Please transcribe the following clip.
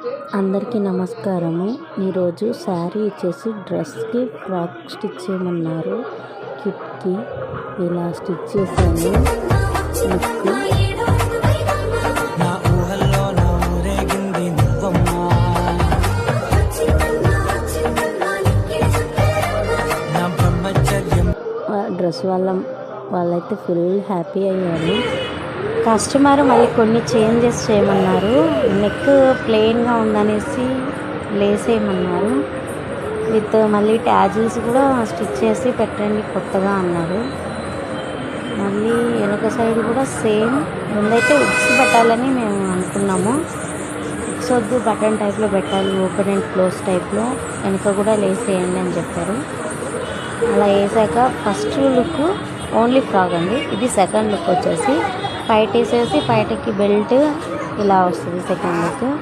అందరికీ నమస్కారము. ఈరోజు శారీ ఇచ్చేసి డ్రెస్కి ఫ్రాక్ స్టిచ్ చేయమన్నారు. కిట్కి ఇలా స్టిచ్ చేశాను. డ్రెస్ వాళ్ళైతే ఫుల్ హ్యాపీ అయ్యారు. కస్టమర్ మళ్ళీ కొన్ని చేంజెస్ చేయమన్నారు. నెక్ ప్లెయిన్గా ఉందనేసి లేసేయమన్నారు. విత్ మళ్ళీ ట్యాజిల్స్ కూడా స్టిచ్ చేసి పెట్టండి కొత్తగా అన్నారు. మళ్ళీ వెనక సైడ్ కూడా సేమ్. ముందైతే ఉక్స్ పెట్టాలని మేము అనుకున్నాము. ఉక్స్ వద్దు, బటన్ టైప్లో పెట్టాలి, ఓపెన్ అండ్ క్లోజ్ టైప్లో. వెనక కూడా లేసేయండి అని చెప్పారు. అలా వేసాక ఫస్ట్ లుక్ ఓన్లీ ఫ్రాక్ అండి. ఇది సెకండ్ లుక్ వచ్చేసి పైట వేసేసి పైటకి బెల్ట్ ఇలా వస్తుంది సెకండ్ లుక్.